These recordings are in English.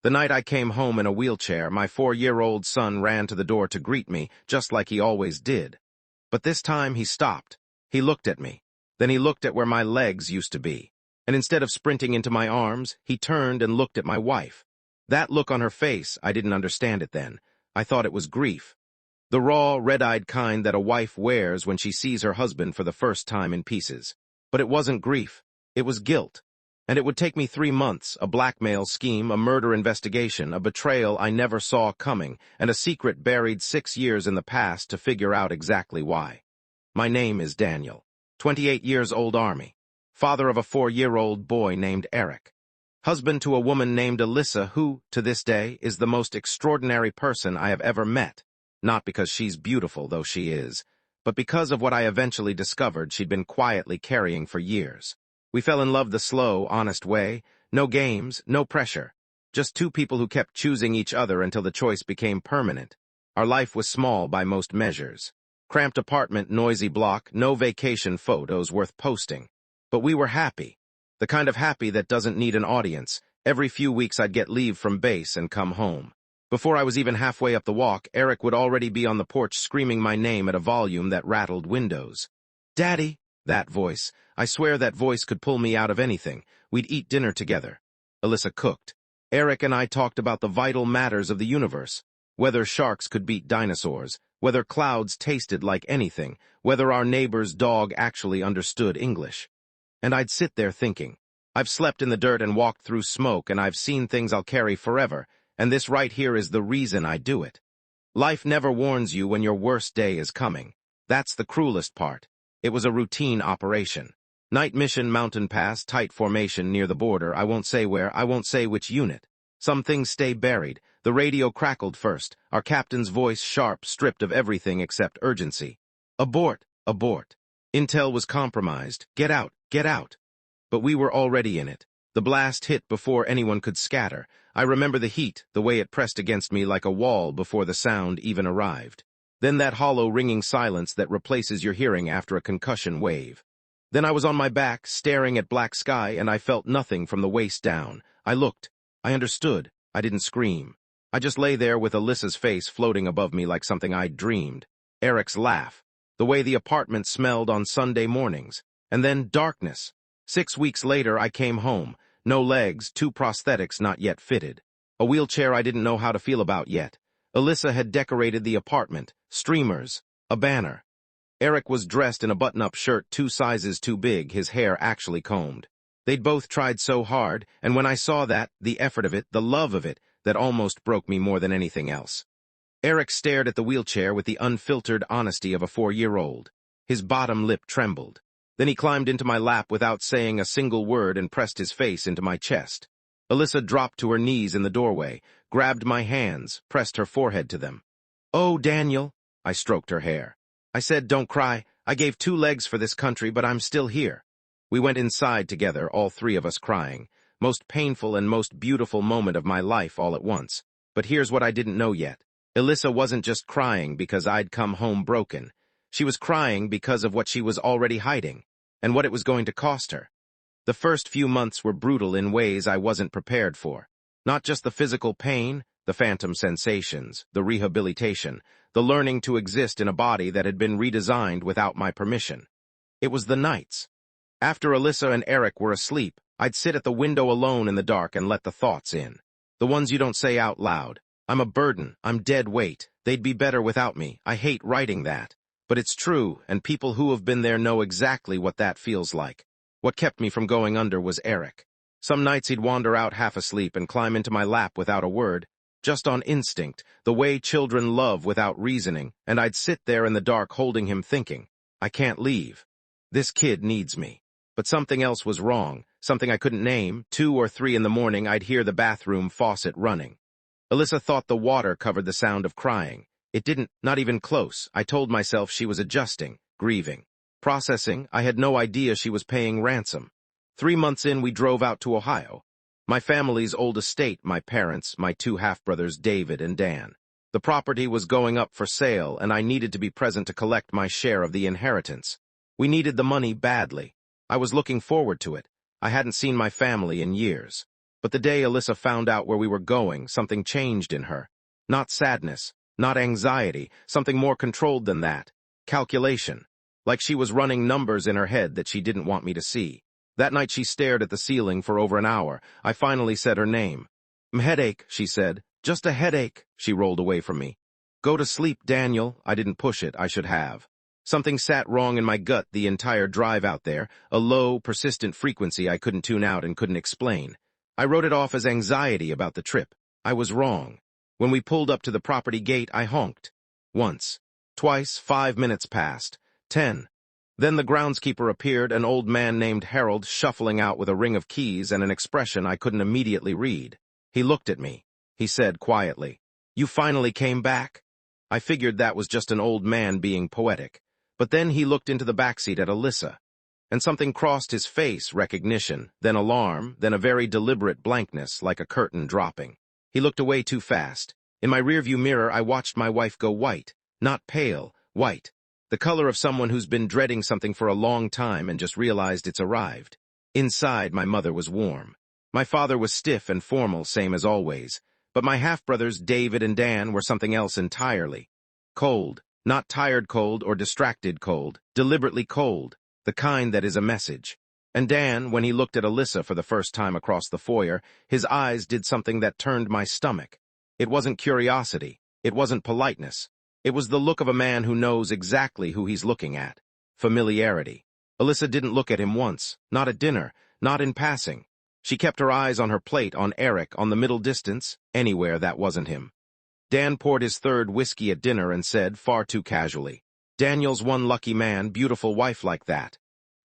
The night I came home in a wheelchair, my 4-year-old son ran to the door to greet me, just like he always did. But this time he stopped. He looked at me. Then he looked at where my legs used to be. And instead of sprinting into my arms, he turned and looked at my wife. That look on her face, I didn't understand it then. I thought it was grief. The raw, red-eyed kind that a wife wears when she sees her husband for the first time in pieces. But it wasn't grief. It was guilt. And it would take me 3 months, a blackmail scheme, a murder investigation, a betrayal I never saw coming, and a secret buried 6 years in the past to figure out exactly why. My name is Daniel, 28 years old Army, father of a 4-year-old boy named Eric, husband to a woman named Alyssa who, to this day, is the most extraordinary person I have ever met, not because she's beautiful, though she is, but because of what I eventually discovered she'd been quietly carrying for years. We fell in love the slow, honest way, no games, no pressure, just two people who kept choosing each other until the choice became permanent. Our life was small by most measures. Cramped apartment, noisy block, no vacation photos worth posting. But we were happy. The kind of happy that doesn't need an audience. Every few weeks I'd get leave from base and come home. Before I was even halfway up the walk, Eric would already be on the porch screaming my name at a volume that rattled windows. "Daddy!" That voice. I swear that voice could pull me out of anything. We'd eat dinner together. Alyssa cooked. Eric and I talked about the vital matters of the universe. Whether sharks could beat dinosaurs, whether clouds tasted like anything, whether our neighbor's dog actually understood English. And I'd sit there thinking, I've slept in the dirt and walked through smoke, and I've seen things I'll carry forever, and this right here is the reason I do it. Life never warns you when your worst day is coming. That's the cruelest part. It was a routine operation. Night mission, mountain pass, tight formation near the border. I won't say where, I won't say which unit. Some things stay buried. The radio crackled first, our captain's voice sharp, stripped of everything except urgency. Abort, abort. Intel was compromised. Get out, get out. But we were already in it. The blast hit before anyone could scatter. I remember the heat, the way it pressed against me like a wall before the sound even arrived. Then that hollow, ringing silence that replaces your hearing after a concussion wave. Then I was on my back, staring at black sky, and I felt nothing from the waist down. I looked. I understood. I didn't scream. I just lay there with Alyssa's face floating above me like something I'd dreamed. Eric's laugh. The way the apartment smelled on Sunday mornings. And then darkness. 6 weeks later, I came home. No legs, 2 prosthetics not yet fitted. A wheelchair I didn't know how to feel about yet. Alyssa had decorated the apartment. Streamers. A banner. Eric was dressed in a button-up shirt 2 sizes too big, his hair actually combed. They'd both tried so hard, and when I saw that, the effort of it, the love of it, that almost broke me more than anything else. Eric stared at the wheelchair with the unfiltered honesty of a 4-year-old. His bottom lip trembled. Then he climbed into my lap without saying a single word and pressed his face into my chest. Alyssa dropped to her knees in the doorway, grabbed my hands, pressed her forehead to them. "Oh, Daniel," I stroked her hair. I said, "Don't cry. I gave 2 legs for this country, but I'm still here." We went inside together, all 3 of us crying. Most painful and most beautiful moment of my life all at once. But here's what I didn't know yet. Alyssa wasn't just crying because I'd come home broken. She was crying because of what she was already hiding, and what it was going to cost her. The first few months were brutal in ways I wasn't prepared for. Not just the physical pain, the phantom sensations, the rehabilitation, the learning to exist in a body that had been redesigned without my permission. It was the nights. After Alyssa and Eric were asleep, I'd sit at the window alone in the dark and let the thoughts in. The ones you don't say out loud. I'm a burden. I'm dead weight. They'd be better without me. I hate writing that. But it's true, and people who have been there know exactly what that feels like. What kept me from going under was Eric. Some nights he'd wander out half asleep and climb into my lap without a word, just on instinct, the way children love without reasoning, and I'd sit there in the dark holding him thinking, I can't leave. This kid needs me. But something else was wrong, something I couldn't name. 2 or 3 in the morning, I'd hear the bathroom faucet running. Alyssa thought the water covered the sound of crying. It didn't, not even close. I told myself she was adjusting, grieving, processing. I had no idea she was paying ransom. 3 months in, we drove out to Ohio. My family's old estate, my parents, my 2 half-brothers David and Dan. The property was going up for sale, and I needed to be present to collect my share of the inheritance. We needed the money badly. I was looking forward to it. I hadn't seen my family in years. But the day Alyssa found out where we were going, something changed in her. Not sadness, not anxiety, something more controlled than that. Calculation. Like she was running numbers in her head that she didn't want me to see. That night she stared at the ceiling for over an hour. I finally said her name. Headache, she said. Just a headache. She rolled away from me. Go to sleep, Daniel. I didn't push it. I should have. Something sat wrong in my gut the entire drive out there, a low, persistent frequency I couldn't tune out and couldn't explain. I wrote it off as anxiety about the trip. I was wrong. When we pulled up to the property gate, I honked. Once. Twice. 5 minutes passed. 10. Then the groundskeeper appeared, an old man named Harold, shuffling out with a ring of keys and an expression I couldn't immediately read. He looked at me. He said quietly, "You finally came back?" I figured that was just an old man being poetic. But then he looked into the backseat at Alyssa, and something crossed his face, recognition, then alarm, then a very deliberate blankness, like a curtain dropping. He looked away too fast. In my rearview mirror, I watched my wife go white. Not pale, white. The color of someone who's been dreading something for a long time and just realized it's arrived. Inside, my mother was warm. My father was stiff and formal, same as always. But my half-brothers, David and Dan, were something else entirely. Cold. Not tired cold or distracted cold, deliberately cold, the kind that is a message. And Dan, when he looked at Alyssa for the first time across the foyer, his eyes did something that turned my stomach. It wasn't curiosity. It wasn't politeness. It was the look of a man who knows exactly who he's looking at. Familiarity. Alyssa didn't look at him once, not at dinner, not in passing. She kept her eyes on her plate, on Eric, on the middle distance, anywhere that wasn't him. Dan poured his third whiskey at dinner and said, far too casually, "Daniel's one lucky man, beautiful wife like that."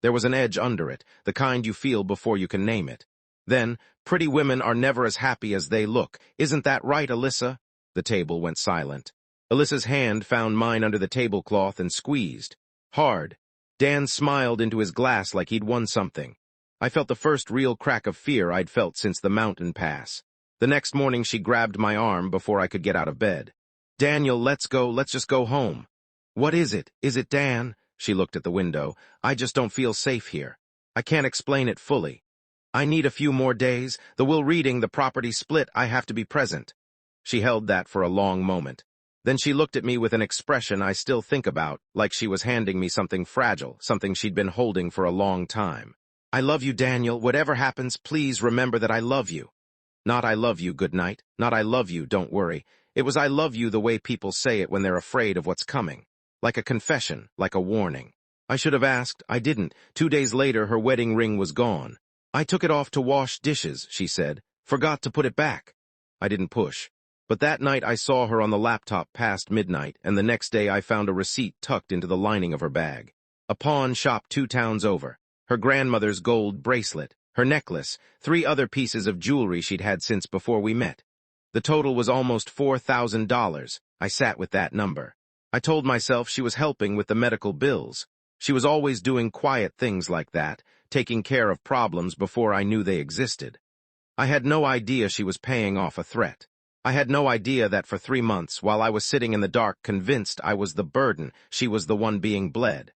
There was an edge under it, the kind you feel before you can name it. Then, "Pretty women are never as happy as they look. Isn't that right, Alyssa?" The table went silent. Alyssa's hand found mine under the tablecloth and squeezed. Hard. Dan smiled into his glass like he'd won something. I felt the first real crack of fear I'd felt since the mountain pass. The next morning she grabbed my arm before I could get out of bed. "Daniel, let's go, let's just go home." "What is it? Is it Dan?" She looked at the window. "I just don't feel safe here. I can't explain it fully. I need a few more days. The will reading, the property split, I have to be present." She held that for a long moment. Then she looked at me with an expression I still think about, like she was handing me something fragile, something she'd been holding for a long time. "I love you, Daniel. Whatever happens, please remember that I love you." Not "I love you, good night." Not "I love you, don't worry." It was "I love you" the way people say it when they're afraid of what's coming. Like a confession, like a warning. I should have asked. I didn't. 2 days later, her wedding ring was gone. "I took it off to wash dishes," she said. "Forgot to put it back." I didn't push. But that night I saw her on the laptop past midnight, and the next day I found a receipt tucked into the lining of her bag. A pawn shop 2 towns over. Her grandmother's gold bracelet. Her necklace, 3 other pieces of jewelry she'd had since before we met. The total was almost $4,000. I sat with that number. I told myself she was helping with the medical bills. She was always doing quiet things like that, taking care of problems before I knew they existed. I had no idea she was paying off a threat. I had no idea that for 3 months, while I was sitting in the dark convinced I was the burden, she was the one being bled.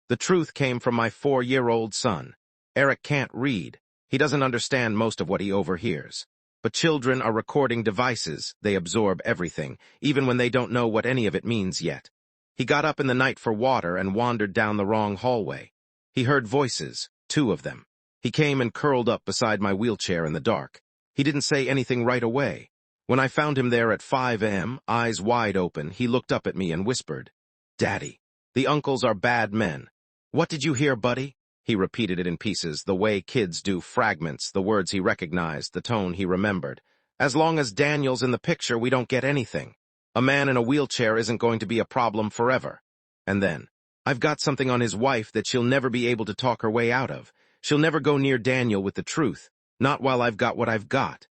The truth came from my 4-year-old son. Eric can't read. He doesn't understand most of what he overhears. But children are recording devices. They absorb everything, even when they don't know what any of it means yet. He got up in the night for water and wandered down the wrong hallway. He heard voices, 2 of them. He came and curled up beside my wheelchair in the dark. He didn't say anything right away. When I found him there at 5 a.m., eyes wide open, he looked up at me and whispered, "Daddy, the uncles are bad men." "What did you hear, buddy?" He repeated it in pieces, the way kids do, fragments, the words he recognized, the tone he remembered. "As long as Daniel's in the picture, we don't get anything. A man in a wheelchair isn't going to be a problem forever." And then, "I've got something on his wife that she'll never be able to talk her way out of. She'll never go near Daniel with the truth, not while I've got what I've got."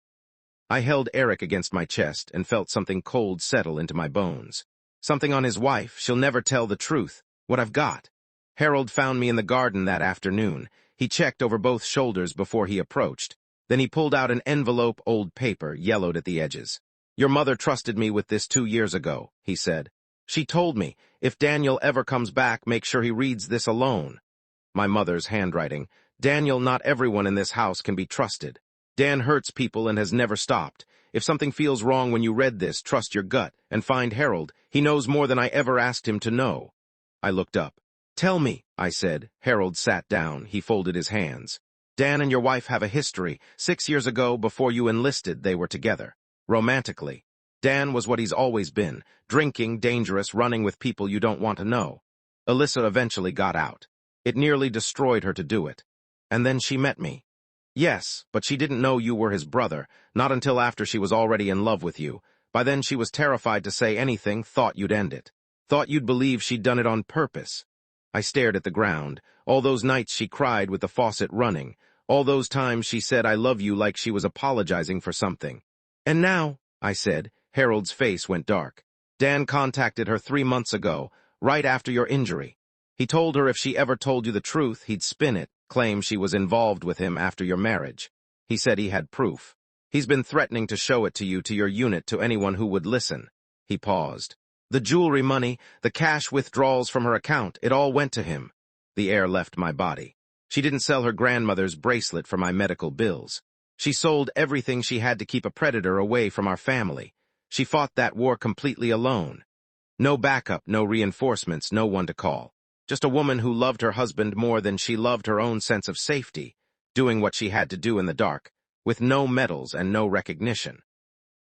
I held Eric against my chest and felt something cold settle into my bones. Something on his wife, she'll never tell the truth, what I've got. Harold found me in the garden that afternoon. He checked over both shoulders before he approached. Then he pulled out an envelope, old paper, yellowed at the edges. "Your mother trusted me with this 2 years ago," he said. "She told me, if Daniel ever comes back, make sure he reads this alone." My mother's handwriting. "Daniel, not everyone in this house can be trusted." Dan hurts people and has never stopped. If something feels wrong when you read this, trust your gut and find Harold. He knows more than I ever asked him to know." I looked up. "Tell me," I said. Harold sat down. He folded his hands. "Dan and your wife have a history. 6 years ago, before you enlisted, they were together. Romantically. Dan was what he's always been. Drinking, dangerous, running with people you don't want to know. Alyssa eventually got out. It nearly destroyed her to do it. And then she met me. Yes, but she didn't know you were his brother, not until after she was already in love with you. By then she was terrified to say anything, thought you'd end it. Thought you'd believe she'd done it on purpose." I stared at the ground. All those nights she cried with the faucet running. All those times she said I love you like she was apologizing for something. "And now," I said. Harold's face went dark. "Dan contacted her 3 months ago, right after your injury. He told her if she ever told you the truth, he'd spin it, claim she was involved with him after your marriage. He said he had proof. He's been threatening to show it to you, to your unit, to anyone who would listen." He paused. "The jewelry money, the cash withdrawals from her account, it all went to him." The air left my body. She didn't sell her grandmother's bracelet for my medical bills. She sold everything she had to keep a predator away from our family. She fought that war completely alone. No backup, no reinforcements, no one to call. Just a woman who loved her husband more than she loved her own sense of safety, doing what she had to do in the dark, with no medals and no recognition.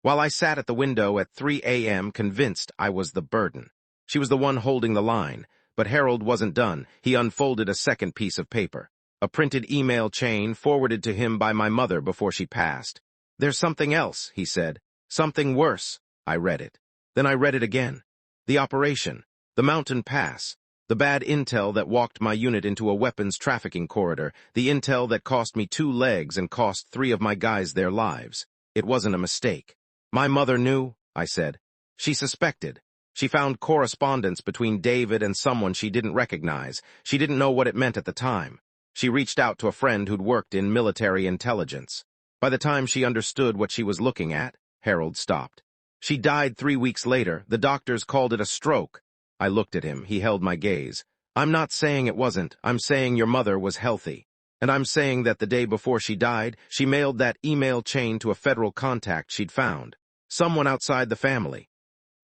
While I sat at the window at 3 a.m. convinced I was the burden. She was the one holding the line, but Harold wasn't done. He unfolded a second piece of paper, a printed email chain forwarded to him by my mother before she passed. "There's something else," he said. "Something worse." I read it. Then I read it again. The operation, the mountain pass, the bad intel that walked my unit into a weapons trafficking corridor, the intel that cost me 2 legs and cost 3 of my guys their lives. It wasn't a mistake. "My mother knew," I said. "She suspected. She found correspondence between David and someone she didn't recognize. She didn't know what it meant at the time. She reached out to a friend who'd worked in military intelligence. By the time she understood what she was looking at," Harold stopped. "She died 3 weeks later. The doctors called it a stroke." I looked at him. He held my gaze. "I'm not saying it wasn't. I'm saying your mother was healthy. And I'm saying that the day before she died, she mailed that email chain to a federal contact she'd found. Someone outside the family."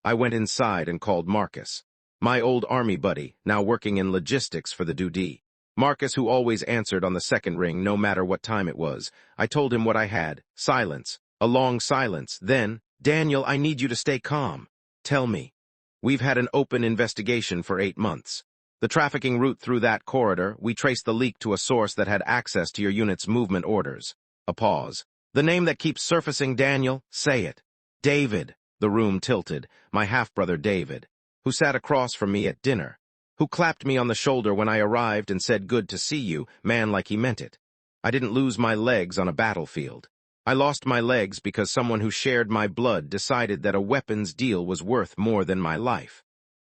I went inside and called Marcus, my old army buddy, now working in logistics for the Dudi. Marcus, who always answered on the second ring, no matter what time it was. I told him what I had. Silence. A long silence. Then, "Daniel, I need you to stay calm. Tell me. We've had an open investigation for 8 months. The trafficking route through that corridor, we traced the leak to a source that had access to your unit's movement orders." A pause. "The name that keeps surfacing, Daniel, say it." "David." The room tilted. My half-brother David, who sat across from me at dinner, who clapped me on the shoulder when I arrived and said, "Good to see you," man, like he meant it. I didn't lose my legs on a battlefield. I lost my legs because someone who shared my blood decided that a weapons deal was worth more than my life.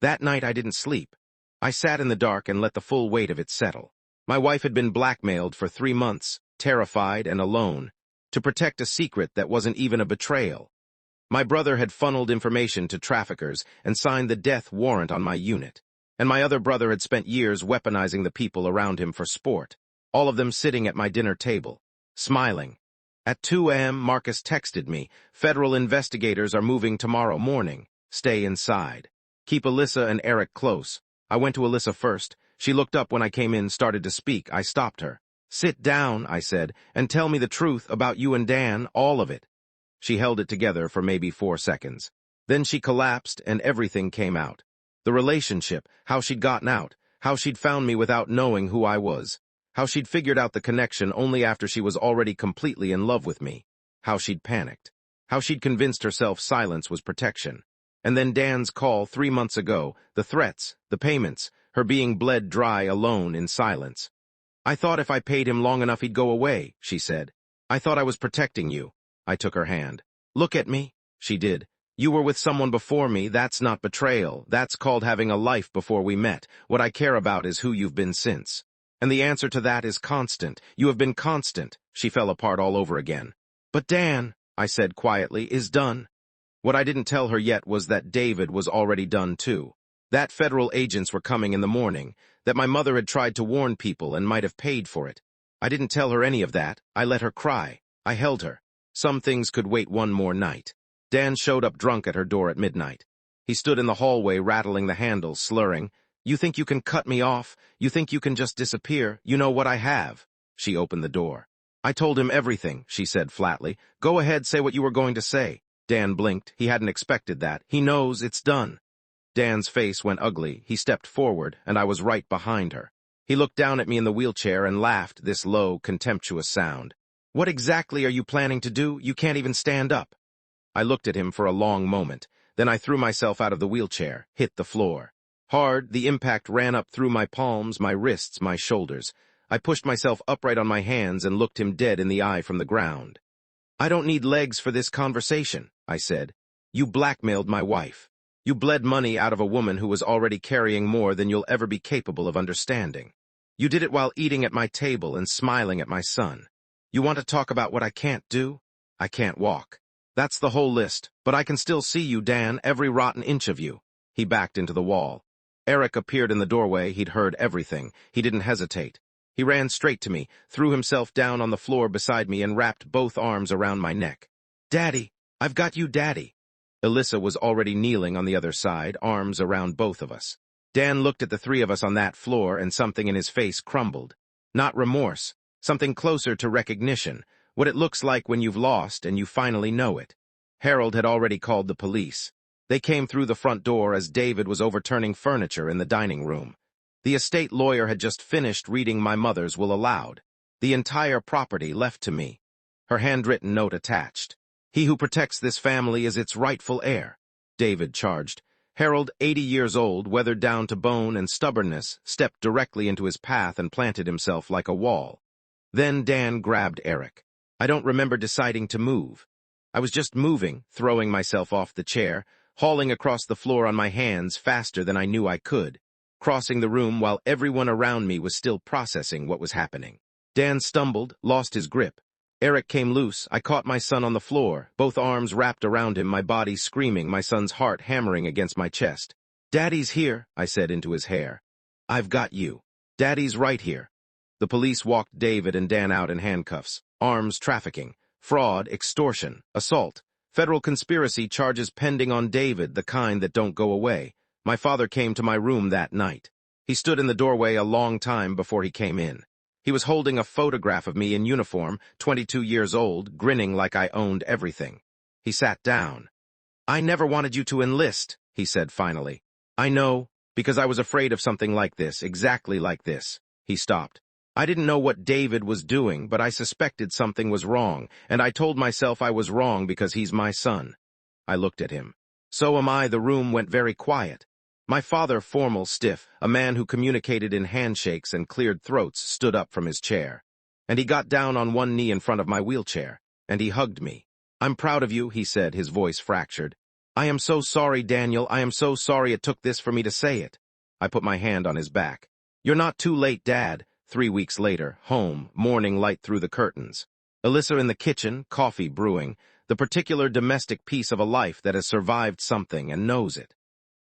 That night I didn't sleep. I sat in the dark and let the full weight of it settle. My wife had been blackmailed for 3 months, terrified and alone, to protect a secret that wasn't even a betrayal. My brother had funneled information to traffickers and signed the death warrant on my unit. And my other brother had spent years weaponizing the people around him for sport, all of them sitting at my dinner table, smiling. At 2 a.m., Marcus texted me, "Federal investigators are moving tomorrow morning. Stay inside. Keep Alyssa and Eric close." I went to Alyssa first. She looked up when I came in, started to speak. I stopped her. "Sit down," I said, "and tell me the truth about you and Dan, all of it." She held it together for maybe 4 seconds. Then she collapsed and everything came out. The relationship, how she'd gotten out, how she'd found me without knowing who I was, how she'd figured out the connection only after she was already completely in love with me, how she'd panicked, how she'd convinced herself silence was protection. And then Dan's call 3 months ago, the threats, the payments, her being bled dry alone in silence. "I thought if I paid him long enough he'd go away," she said. "I thought I was protecting you." I took her hand. "Look at me." She did. "You were with someone before me. That's not betrayal. That's called having a life before we met. What I care about is who you've been since. And the answer to that is constant. You have been constant." She fell apart all over again. "But Dan," I said quietly, "is done." What I didn't tell her yet was that David was already done too. That federal agents were coming in the morning, that my mother had tried to warn people and might have paid for it. I didn't tell her any of that. I let her cry. I held her. Some things could wait one more night. Dan showed up drunk at her door at midnight. He stood in the hallway rattling the handles, slurring, "You think you can cut me off? You think you can just disappear? You know what I have." She opened the door. "I told him everything," she said flatly. "Go ahead, say what you were going to say." Dan blinked. He hadn't expected that. "He knows it's done." Dan's face went ugly. He stepped forward, and I was right behind her. He looked down at me in the wheelchair and laughed, this low, contemptuous sound. "What exactly are you planning to do? You can't even stand up." I looked at him for a long moment. Then I threw myself out of the wheelchair, hit the floor. Hard, the impact ran up through my palms, my wrists, my shoulders. I pushed myself upright on my hands and looked him dead in the eye from the ground. "I don't need legs for this conversation," I said. "You blackmailed my wife. You bled money out of a woman who was already carrying more than you'll ever be capable of understanding. You did it while eating at my table and smiling at my son. You want to talk about what I can't do? I can't walk. That's the whole list, but I can still see you, Dan, every rotten inch of you." He backed into the wall. Eric appeared in the doorway. He'd heard everything. He didn't hesitate. He ran straight to me, threw himself down on the floor beside me, and wrapped both arms around my neck. "Daddy, I've got you, Daddy." Alyssa was already kneeling on the other side, arms around both of us. Dan looked at the three of us on that floor, and something in his face crumbled. Not remorse, something closer to recognition, what it looks like when you've lost and you finally know it. Harold had already called the police. They came through the front door as David was overturning furniture in the dining room. The estate lawyer had just finished reading my mother's will aloud. The entire property left to me. Her handwritten note attached. "He who protects this family is its rightful heir," David charged. Harold, 80 years old, weathered down to bone and stubbornness, stepped directly into his path and planted himself like a wall. Then Dan grabbed Eric. I don't remember deciding to move. I was just moving, throwing myself off the chair, hauling across the floor on my hands faster than I knew I could, crossing the room while everyone around me was still processing what was happening. Dan stumbled, lost his grip. Eric came loose. I caught my son on the floor, both arms wrapped around him, my body screaming, my son's heart hammering against my chest. "Daddy's here," I said into his hair. "I've got you. Daddy's right here." The police walked David and Dan out in handcuffs. Arms trafficking, fraud, extortion, assault, federal conspiracy charges pending on David, the kind that don't go away. My father came to my room that night. He stood in the doorway a long time before he came in. He was holding a photograph of me in uniform, 22 years old, grinning like I owned everything. He sat down. "I never wanted you to enlist," he said finally. "I know, because I was afraid of something like this, exactly like this." He stopped. "I didn't know what David was doing, but I suspected something was wrong, and I told myself I was wrong because he's my son." I looked at him. "So am I." The room went very quiet. My father, formal, stiff, a man who communicated in handshakes and cleared throats, stood up from his chair. And he got down on one knee in front of my wheelchair, and he hugged me. "I'm proud of you," he said, his voice fractured. "I am so sorry, Daniel. I am so sorry it took this for me to say it." I put my hand on his back. "You're not too late, Dad." 3 weeks later, home, morning light through the curtains. Alyssa in the kitchen, coffee brewing, the particular domestic piece of a life that has survived something and knows it.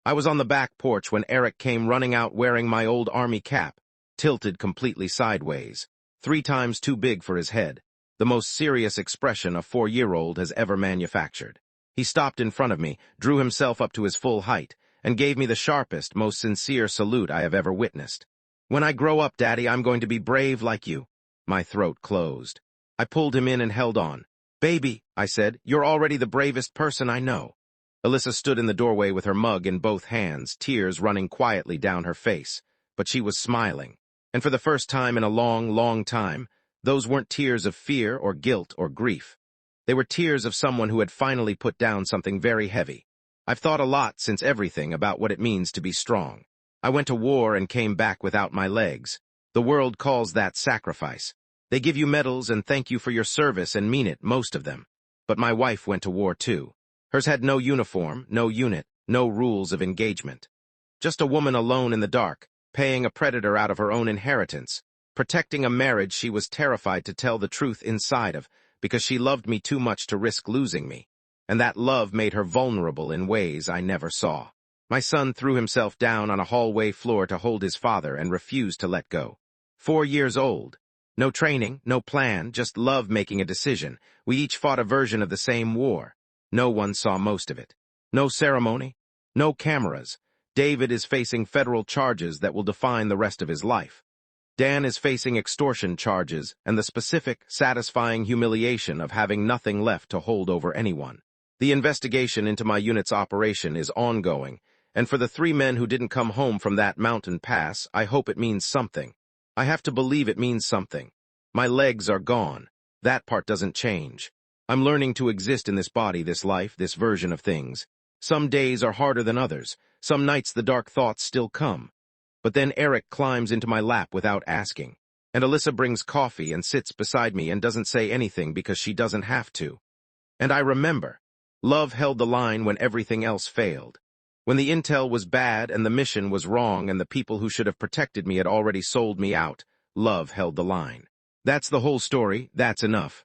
I was on the back porch when Eric came running out wearing my old army cap, tilted completely sideways, 3 times too big for his head, the most serious expression a 4-year-old has ever manufactured. He stopped in front of me, drew himself up to his full height, and gave me the sharpest, most sincere salute I have ever witnessed. "When I grow up, Daddy, I'm going to be brave like you." My throat closed. I pulled him in and held on. "Baby," I said, "you're already the bravest person I know." Alyssa stood in the doorway with her mug in both hands, tears running quietly down her face, but she was smiling. And for the first time in a long, long time, those weren't tears of fear or guilt or grief. They were tears of someone who had finally put down something very heavy. I've thought a lot since everything about what it means to be strong. I went to war and came back without my legs. The world calls that sacrifice. They give you medals and thank you for your service and mean it, most of them. But my wife went to war too. Hers had no uniform, no unit, no rules of engagement. Just a woman alone in the dark, paying a predator out of her own inheritance, protecting a marriage she was terrified to tell the truth inside of, because she loved me too much to risk losing me. And that love made her vulnerable in ways I never saw. My son threw himself down on a hallway floor to hold his father and refused to let go. 4 years old. No training, no plan, just love making a decision. We each fought a version of the same war. No one saw most of it. No ceremony, no cameras. David is facing federal charges that will define the rest of his life. Dan is facing extortion charges and the specific, satisfying humiliation of having nothing left to hold over anyone. The investigation into my unit's operation is ongoing, and for the 3 men who didn't come home from that mountain pass, I hope it means something. I have to believe it means something. My legs are gone. That part doesn't change. I'm learning to exist in this body, this life, this version of things. Some days are harder than others. Some nights the dark thoughts still come. But then Eric climbs into my lap without asking. And Alyssa brings coffee and sits beside me and doesn't say anything because she doesn't have to. And I remember. Love held the line when everything else failed. When the intel was bad and the mission was wrong and the people who should have protected me had already sold me out, love held the line. That's the whole story. That's enough.